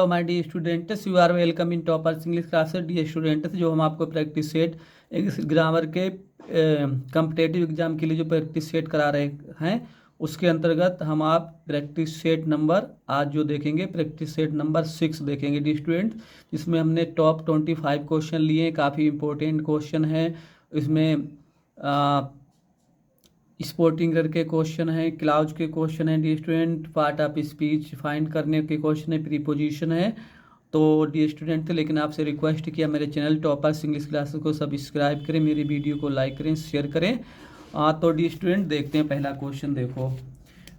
My dear students, you are welcome in Toppers English classes. Dear students, जो हम आपको practice set grammar के competitive exam के लिए जो प्रैक्टिस सेट करा रहे हैं, उसके अंतर्गत हम आप प्रैक्टिस सेट नंबर आज जो देखेंगे प्रैक्टिस सेट नंबर 6 देखेंगे डी स्टूडेंट। इसमें हमने टॉप 25 क्वेश्चन लिए हैं, काफ़ी इंपॉर्टेंट क्वेश्चन हैं। इसमें स्पोर्टिंग के क्वेश्चन हैं, क्लाउज के क्वेश्चन हैं dear student, part of speech find करने के क्वेश्चन है, प्रीपोजिशन है। तो डी स्टूडेंट थे, लेकिन आपसे रिक्वेस्ट किया मेरे चैनल टॉपर्स इंग्लिश क्लासेस को सब्सक्राइब करें, मेरी वीडियो को लाइक करें, शेयर करें। तो डी स्टूडेंट देखते हैं पहला क्वेश्चन। देखो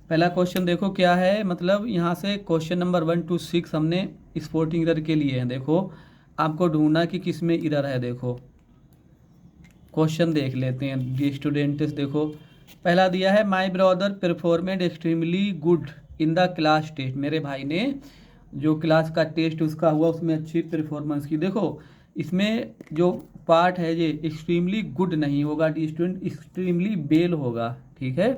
पहला क्वेश्चन देखो क्या है, मतलब यहाँ से क्वेश्चन नंबर 1 to 6 हमने स्पोर्टिंग एरर के लिए हैं। देखो आपको ढूंढना कि किस में एरर है। देखो क्वेश्चन देख लेते हैं डी स्टूडेंट्स। देखो पहला दिया है, my brother performed extremely good in the class test. मेरे भाई ने जो क्लास का टेस्ट उसका हुआ उसमें अच्छी परफॉर्मेंस की। देखो इसमें जो पार्ट है ये एक्सट्रीमली गुड नहीं होगा डी स्टूडेंट, एक्सट्रीमली वेल होगा, ठीक है।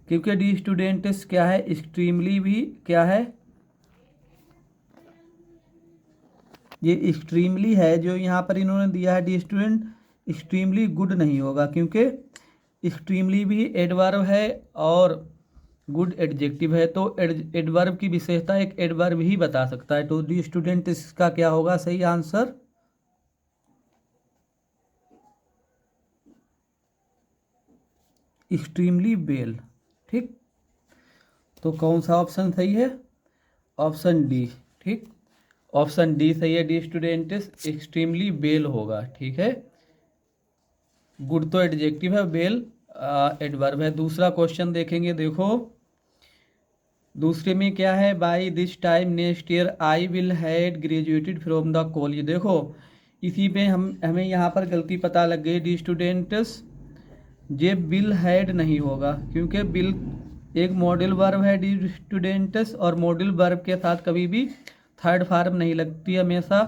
क्योंकि डी स्टूडेंट्स क्या है, एक्सट्रीमली भी क्या है, ये एक्सट्रीमली है जो यहाँ पर इन्होंने दिया है डी स्टूडेंट, एक्सट्रीमली गुड नहीं होगा क्योंकि एक्सट्रीमली भी एडवर्ब है और गुड एडजेक्टिव है। तो एडवर्ब की विशेषता एक एडवर्ब ही बता सकता है। तो डी स्टूडेंट इसका क्या होगा सही आंसर, एक्सट्रीमली वेल, ठीक। तो कौन सा ऑप्शन सही है, ऑप्शन डी, ठीक। ऑप्शन डी सही है डी स्टूडेंट, एक्सट्रीमली वेल होगा, ठीक है। गुड तो एडजेक्टिव है, वेल एडवर्ब है। दूसरा क्वेश्चन देखेंगे। देखो दूसरे में क्या है, by this time next year I will had graduated from the college. देखो इसी पे हमें यहाँ पर गलती पता लग गई डी स्टूडेंट्स, ये विल हैड नहीं होगा क्योंकि विल एक मॉडल वर्ब है डी स्टूडेंट्स, और मॉडल वर्ब के साथ कभी भी थर्ड फार्म नहीं लगती, हमेशा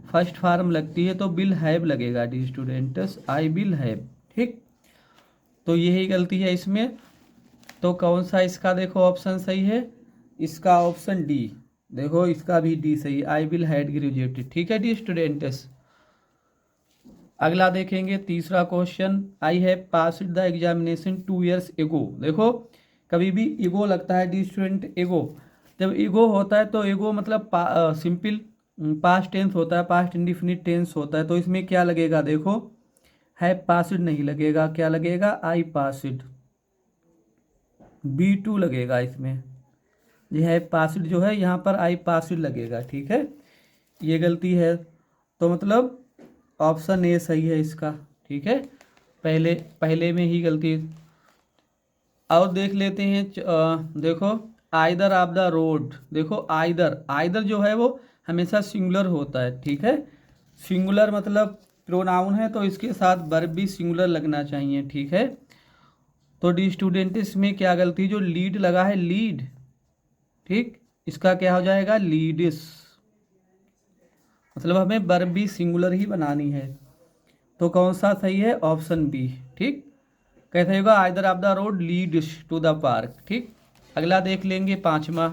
फर्स्ट फार्म लगती है। तो विल हैव लगेगा D students, I will have, ठीक। तो यही गलती है इसमें। तो कौन सा इसका देखो ऑप्शन सही है, इसका ऑप्शन डी। देखो इसका भी डी सही, आई विल हैड ग्रेजुएटेड, ठीक है डी स्टूडेंट्स। अगला देखेंगे तीसरा question, I have passed the examination 2 years एगो। देखो कभी भी ईगो लगता है डी स्टूडेंट, ईगो जब ईगो होता है तो ईगो मतलब सिंपल पास्ट टेंस होता है, पास्ट इंडिफिनिट टेंस होता है। तो इसमें क्या लगेगा, देखो हैव पास्ड नहीं लगेगा, क्या लगेगा, आई पास्ड, B2 लगेगा इसमें। ये है पास्ड जो है यहाँ पर आई पास्ड लगेगा, ठीक है। ये गलती है, तो मतलब ऑप्शन ए सही है इसका, ठीक है। पहले में ही गलती। और देख लेते हैं देखो आइदर ऑफ द रोड। देखो आइदर जो है वो हमेशा सिंगुलर होता है, ठीक है। सिंगुलर मतलब प्रोनाउन है तो इसके साथ वर्ब भी सिंगुलर लगना चाहिए, ठीक है। तो डी स्टूडेंट इसमें क्या गलती, जो लीड लगा है लीड, ठीक, इसका क्या हो जाएगा लीडिस, मतलब हमें वर्ब भी सिंगुलर ही बनानी है। तो कौन सा सही है, ऑप्शन बी, ठीक। कैसे होगा, either of the road leads to the park, ठीक। अगला देख लेंगे पांचवा।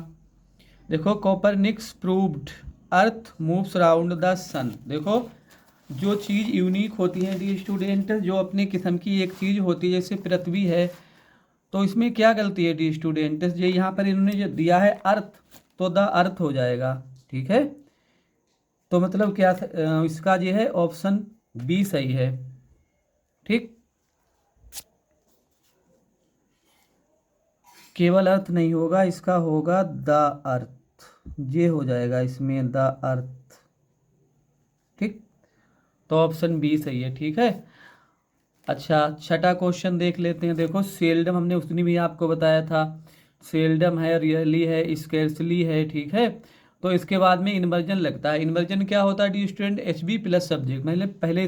देखो Copernicus proved earth moves around the sun. देखो जो चीज़ यूनिक होती है डी स्टूडेंट, जो अपने किस्म की एक चीज़ होती है जैसे पृथ्वी है, तो इसमें क्या गलती है डी स्टूडेंट, ये यहाँ पर इन्होंने जो दिया है अर्थ, तो द अर्थ हो जाएगा, ठीक है। तो मतलब क्या इसका ये है ऑप्शन बी सही है, ठीक। केवल अर्थ नहीं होगा, इसका होगा द अर्थ, ये हो जाएगा इसमें द अर्थ, ठीक। तो ऑप्शन बी सही है, ठीक है। अच्छा छठा क्वेश्चन देख लेते हैं। देखो सेल्डम हमने उस दिन भी आपको बताया था, सेल्डम है, रियली है, स्केर्सली है, ठीक है। तो इसके बाद में इन्वर्जन लगता है। इन्वर्जन क्या होता है dear student, H B plus subject, मतलब पहले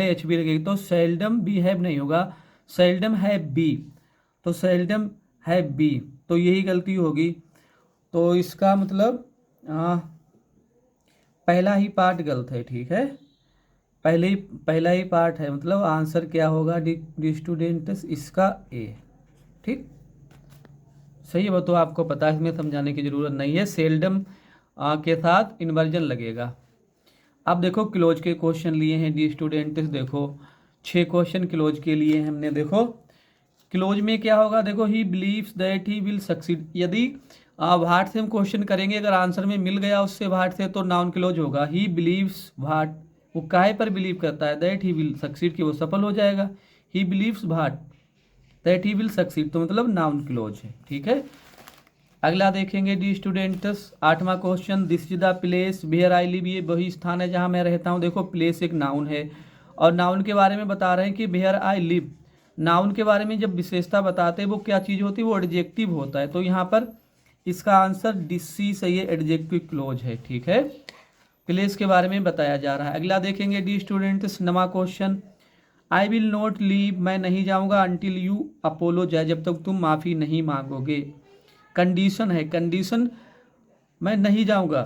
एच बी लगेगी। तो सेल्डम बी हैव नहीं होगा, सेल्डम है बी, तो सेल्डम है बी, तो यही गलती होगी। तो इसका मतलब पहला ही पार्ट गलत है, ठीक है। पहला ही पार्ट है, मतलब आंसर क्या होगा डी स्टूडेंट्स, इसका ए, ठीक। सही है, वो तो आपको पता है, इसमें समझाने की ज़रूरत नहीं है। सेल्डम के साथ इन्वर्जन लगेगा। अब देखो क्लोज के क्वेश्चन लिए हैं डी स्टूडेंट्स, देखो 6 क्वेश्चन क्लोज के लिए हैं हमने। देखो क्लोज में क्या होगा, देखो he believes that he will succeed. यदि भाट से हम क्वेश्चन करेंगे, अगर आंसर में मिल गया उससे भाट से, तो नाउन क्लोज होगा। ही बिलीव्स भाट, वो काहे पर बिलीव करता है, दैट ही विल सक्सीड, कि वो सफल हो जाएगा। He believes but that he will succeed, तो मतलब नाउन क्लोज है। ठीक है, अगला देखेंगे डी स्टूडेंट्स 8वां question, this is the place where I live, ये वही स्थान है जहाँ मैं रहता हूँ। देखो प्लेस एक नाउन है और नाउन के बारे में बता रहे हैं कि वेयर आई लिव। नाउन के बारे में जब विशेषता बताते हैं वो क्या चीज़ होती है, वो एडजेक्टिव होता है। तो यहाँ पर इसका आंसर डी सही है, एडजेक्टिव क्लोज है। ठीक है, प्लेस के बारे में बताया जा रहा है। अगला देखेंगे डी स्टूडेंट्स 9वां question, I will not leave, मैं नहीं जाऊँगा, अंटिल यू अपोलोजाइज, जब तक तुम माफ़ी नहीं मांगोगे। कंडीशन है, कंडीशन मैं नहीं जाऊंगा,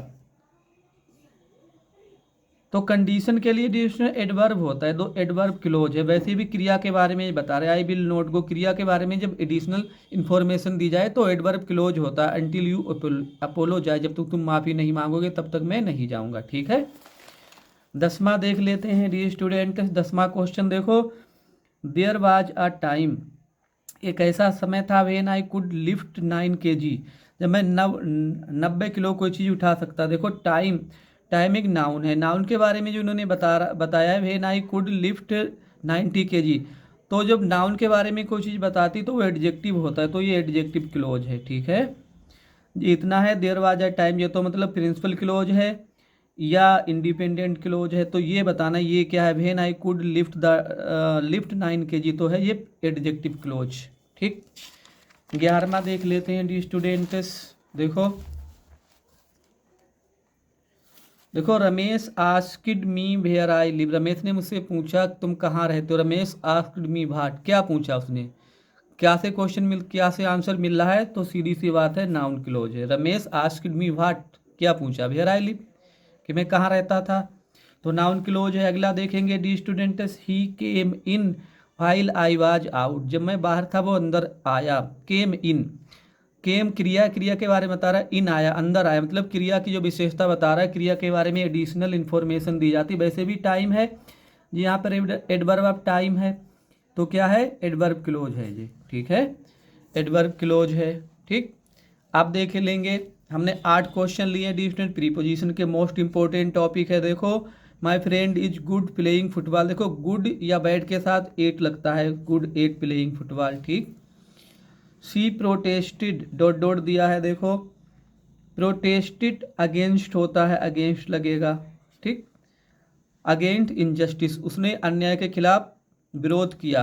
तो कंडीशन के लिए डिस्टिंक्शन एडवर्ब होता है, तो एडवर्ब क्लोज है। वैसे भी क्रिया के बारे में बता रहे हैं, आई विल नॉट गो, क्रिया के बारे में जब एडिशनल इन्फॉर्मेशन दी जाए तो एडवर्ब क्लोज होता है। अंटिल यू अपोलोजाइज, जब तक तुम माफ़ी नहीं मांगोगे तब तक मैं नहीं जाऊंगा। ठीक है, 10वां देख लेते हैं डी स्टूडेंट। 10वां क्वेश्चन देखो, देयर वाज अ टाइम, एक ऐसा समय था, when I could lift 9 kg, जब मैं 90 किलो कोई चीज़ उठा सकता। देखो टाइम, टाइम एक नाउन है, नाउन के बारे में जो उन्होंने बताया है, when I could lift 90 kg, तो जब नाउन के बारे में कोई चीज़ बताती तो वो एडजेक्टिव होता है, तो ये एडजेक्टिव क्लोज है। ठीक है, इतना है। देयर वाज अ टाइम, ये तो मतलब प्रिंसिपल क्लोज है या इंडिपेंडेंट क्लोज है, तो ये बताना ये क्या है। When I could lift 9 kg, तो है ये एडजेक्टिव क्लोज। ठीक, 11वां देख लेते हैं डी स्टूडेंट्स। देखो देखो Ramesh asked me where I live, Ramesh ने मुझसे पूछा तुम कहाँ रहते हो। रमेश आस्क्ड मी भाट, क्या पूछा उसने, क्या से क्वेश्चन क्या से आंसर मिल रहा है, तो सीधी सी बात है नाउन क्लोज है। रमेश आस्क्ड मी भाट, क्या पूछा, वेयर आई लिव, कि मैं कहाँ रहता था, तो नाउन क्लोज है। अगला देखेंगे dear students, he came in while I was out, जब मैं बाहर था वो अंदर आया। केम इन, केम क्रिया, क्रिया के बारे में बता रहा है, इन आया अंदर आया, मतलब क्रिया की जो विशेषता बता रहा है, क्रिया के बारे में एडिशनल इन्फॉर्मेशन दी जाती है। वैसे भी टाइम है जी, यहाँ पर एडवर्ब ऑफ टाइम है, तो क्या है, एडवर्ब क्लोज है जी। ठीक है, एडवर्ब क्लोज है। ठीक, आप देख लेंगे, हमने 8 क्वेश्चन लिए डिफरेंट प्रीपोजिशन के, मोस्ट इंपॉर्टेंट टॉपिक है। देखो my friend is good playing football, देखो गुड या बैड के साथ 8 लगता है, गुड 8 प्लेइंग फुटबॉल। ठीक, सी प्रोटेस्टेड, डॉट डॉट दिया है, देखो प्रोटेस्टेड अगेंस्ट होता है, अगेंस्ट लगेगा। ठीक, अगेंस्ट इनजस्टिस, उसने अन्याय के खिलाफ विरोध किया।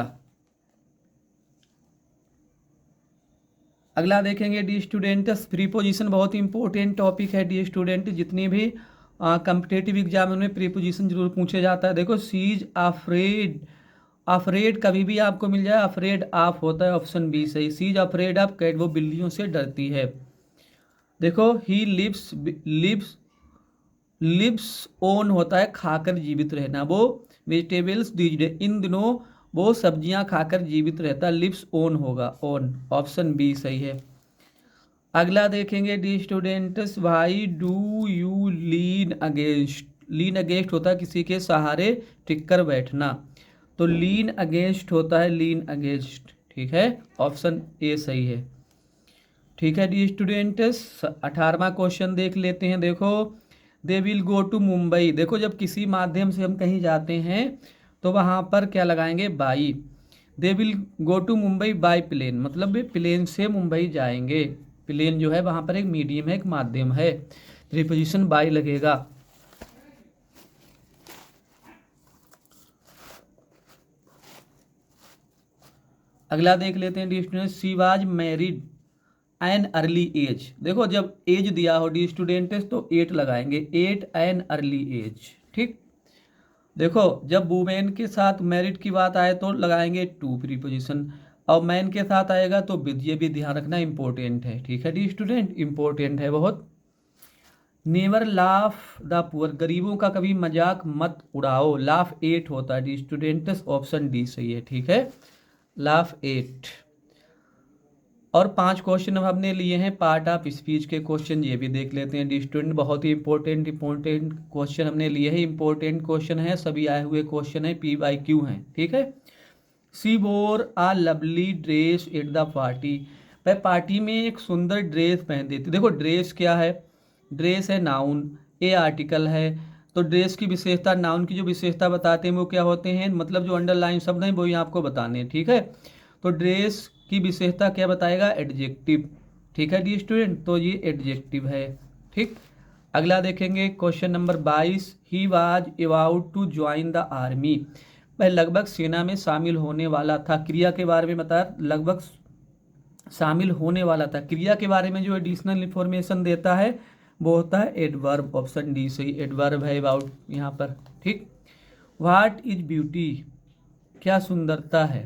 अगला देखेंगे डी स्टूडेंट्स, प्रीपोजिशन बहुत इंपॉर्टेंट टॉपिक है डी स्टूडेंट, जितनी भी कम्पिटेटिव एग्जाम में प्रीपोजिशन जरूर पूछे जाता है। देखो सीज अफ्रेड, अफ्रेड कभी भी आपको मिल जाए, अफ्रेड आप होता है, ऑप्शन बी सही। सीज अफ्रेड ऑफ कैट, वो बिल्लियों से डरती है। देखो ही लिव्स, लिव्स लिव्स ओन होता है खाकर जीवित रहना, वो वेजिटेबल्स दीज डे, इन दिनों वो सब्जियां खाकर जीवित रहता है, लिव्स ओन होगा, ओन, ऑप्शन बी सही है। अगला देखेंगे dear students, why do you lean against, lean against होता है किसी के सहारे टिक कर बैठना, तो लीन अगेंस्ट होता है, लीन अगेंस्ट। ठीक है, ऑप्शन ए सही है। ठीक है डी स्टूडेंट्स, 18वां क्वेश्चन देख लेते हैं। देखो they will go to Mumbai, देखो जब किसी माध्यम से हम कहीं जाते हैं तो वहाँ पर क्या लगाएंगे, by. They will go to Mumbai by plane, मतलब वे प्लेन से मुंबई जाएंगे। प्लेन जो है वहाँ पर एक मीडियम है, एक माध्यम है, प्रीपोजिशन बाई लगेगा। अगला देख लेते हैं dear student, she was married an early age, देखो जब एज दिया हो डी स्टूडेंट्स तो 8 लगाएंगे, 8 एन अर्ली एज। ठीक, देखो जब वुमेन के साथ मैरिड की बात आए तो लगाएंगे टू प्रीपोजिशन, और मैन के साथ आएगा तो विद, ये भी ध्यान रखना इंपॉर्टेंट है। ठीक है डी स्टूडेंट, इंपॉर्टेंट है बहुत। नेवर लाफ द पुअर, गरीबों का कभी मजाक मत उड़ाओ, लाफ 8 होता है डी स्टूडेंट्स, ऑप्शन डी सही है। ठीक है, लाफ 8। और 5 क्वेश्चन हमने लिए हैं पार्ट ऑफ स्पीच के क्वेश्चन, ये भी देख लेते हैं डी स्टूडेंट। बहुत ही इंपॉर्टेंट क्वेश्चन हमने लिए हैं, इंपॉर्टेंट क्वेश्चन है, सभी आए हुए क्वेश्चन है, PYQ हैं, ठीक है। She wore a lovely dress at the party, वह पार्टी में एक सुंदर ड्रेस पहनती थी। देखो ड्रेस क्या है, ड्रेस है नाउन, ए आर्टिकल है, तो ड्रेस की विशेषता, नाउन की जो विशेषता बताते हैं वो क्या होते हैं, मतलब जो अंडरलाइन शब्द हैं वो ही आपको बताने हैं, ठीक है। तो ड्रेस की विशेषता क्या बताएगा, एडजेक्टिव, ठीक है डी स्टूडेंट, तो ये एडजेक्टिव है, ठीक। अगला देखेंगे question number 22, he was about to join the army, वह लगभग सेना में शामिल होने वाला था। क्रिया के बारे में बताया, लगभग शामिल होने वाला था। क्रिया के बारे में जो एडिशनल इंफॉर्मेशन देता है वो होता है एडवर्ब, ऑप्शन डी सही एडवर्ब है अबाउट यहाँ पर, ठीक। व्हाट इज ब्यूटी, क्या सुंदरता है,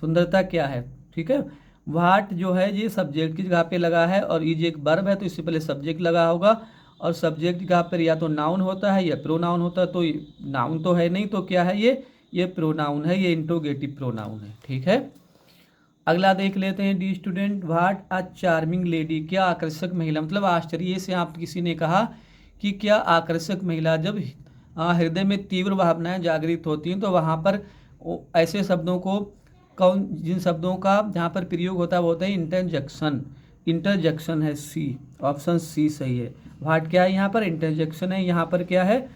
सुंदरता क्या है, ठीक है। व्हाट जो है ये सब्जेक्ट की जगह पे लगा है और इज एक वर्ब है तो इससे पहले सब्जेक्ट लगा होगा, और सब्जेक्ट की जगह पर या तो नाउन होता है या प्रोनाउन होता है, तो नाउन तो है नहीं तो क्या है ये प्रोनाउन है, ये इंट्रोगेटिव प्रोनाउन है, ठीक है। अगला देख लेते हैं dear student, what a charming lady, क्या आकर्षक महिला, मतलब आश्चर्य से आप किसी ने कहा कि क्या आकर्षक महिला, जब हृदय में तीव्र भावनाएं जागृत होती हैं तो वहाँ पर ऐसे शब्दों को कौन, जिन शब्दों का जहाँ पर प्रयोग होता है वो होता है इंटरजेक्शन, इंटरजेक्शन है सी, ऑप्शन सी सही है। व्हाट क्या है यहाँ पर, इंटरजेक्शन है, यहाँ पर क्या है,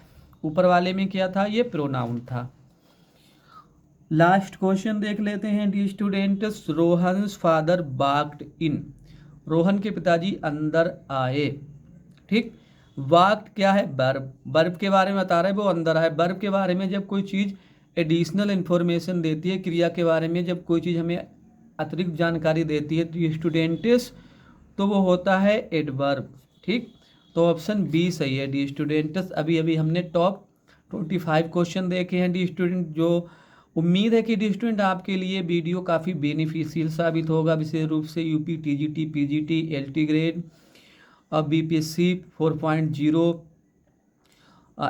ऊपर वाले में क्या था, ये प्रोनाउन था। लास्ट क्वेश्चन देख लेते हैं D students, Rohan's father walked in, Rohan के पिताजी अंदर आए, ठीक। वॉक्ड क्या है, वर्ब, वर्ब के बारे में बता रहा है वो अंदर आए। वर्ब के बारे में जब कोई चीज़ एडिशनल इन्फॉर्मेशन देती है, क्रिया के बारे में जब कोई चीज़ हमें अतिरिक्त जानकारी देती है तो स्टूडेंट्स, तो वो होता है एडवर्ब, ठीक। तो ऑप्शन बी सही है डी स्टूडेंट्स। अभी अभी हमने टॉप 25 क्वेश्चन देखे हैं डी स्टूडेंट, जो उम्मीद है कि डी स्टूडेंट आपके लिए वीडियो काफ़ी बेनिफिशियल साबित होगा, विशेष रूप से UP TGT PGT LT grade और BPSC 4.0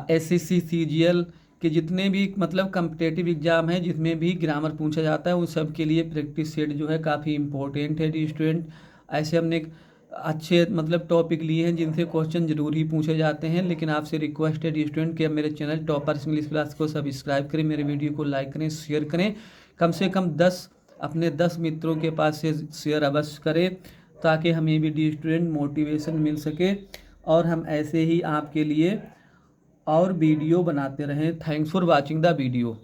SSC CGL के जितने भी मतलब कम्पिटेटिव एग्जाम हैं जिसमें भी ग्रामर पूछा जाता है उन सब के लिए प्रैक्टिस सेट जो है काफ़ी इंपॉर्टेंट है डी स्टूडेंट। ऐसे हमने अच्छे मतलब टॉपिक लिए हैं जिनसे क्वेश्चन जरूर ही पूछे जाते हैं, लेकिन आपसे रिक्वेस्ट है डी स्टूडेंट कि आप मेरे चैनल टॉपर्स इंग्लिश क्लास को सब्सक्राइब करें, मेरे वीडियो को लाइक करें, शेयर करें, कम से कम 10 अपने 10 मित्रों के पास से शेयर अवश्य करें ताकि हमें भी डी स्टूडेंट मोटिवेशन मिल सके और हम ऐसे ही आपके लिए और वीडियो बनाते रहें। Thanks for watching the video.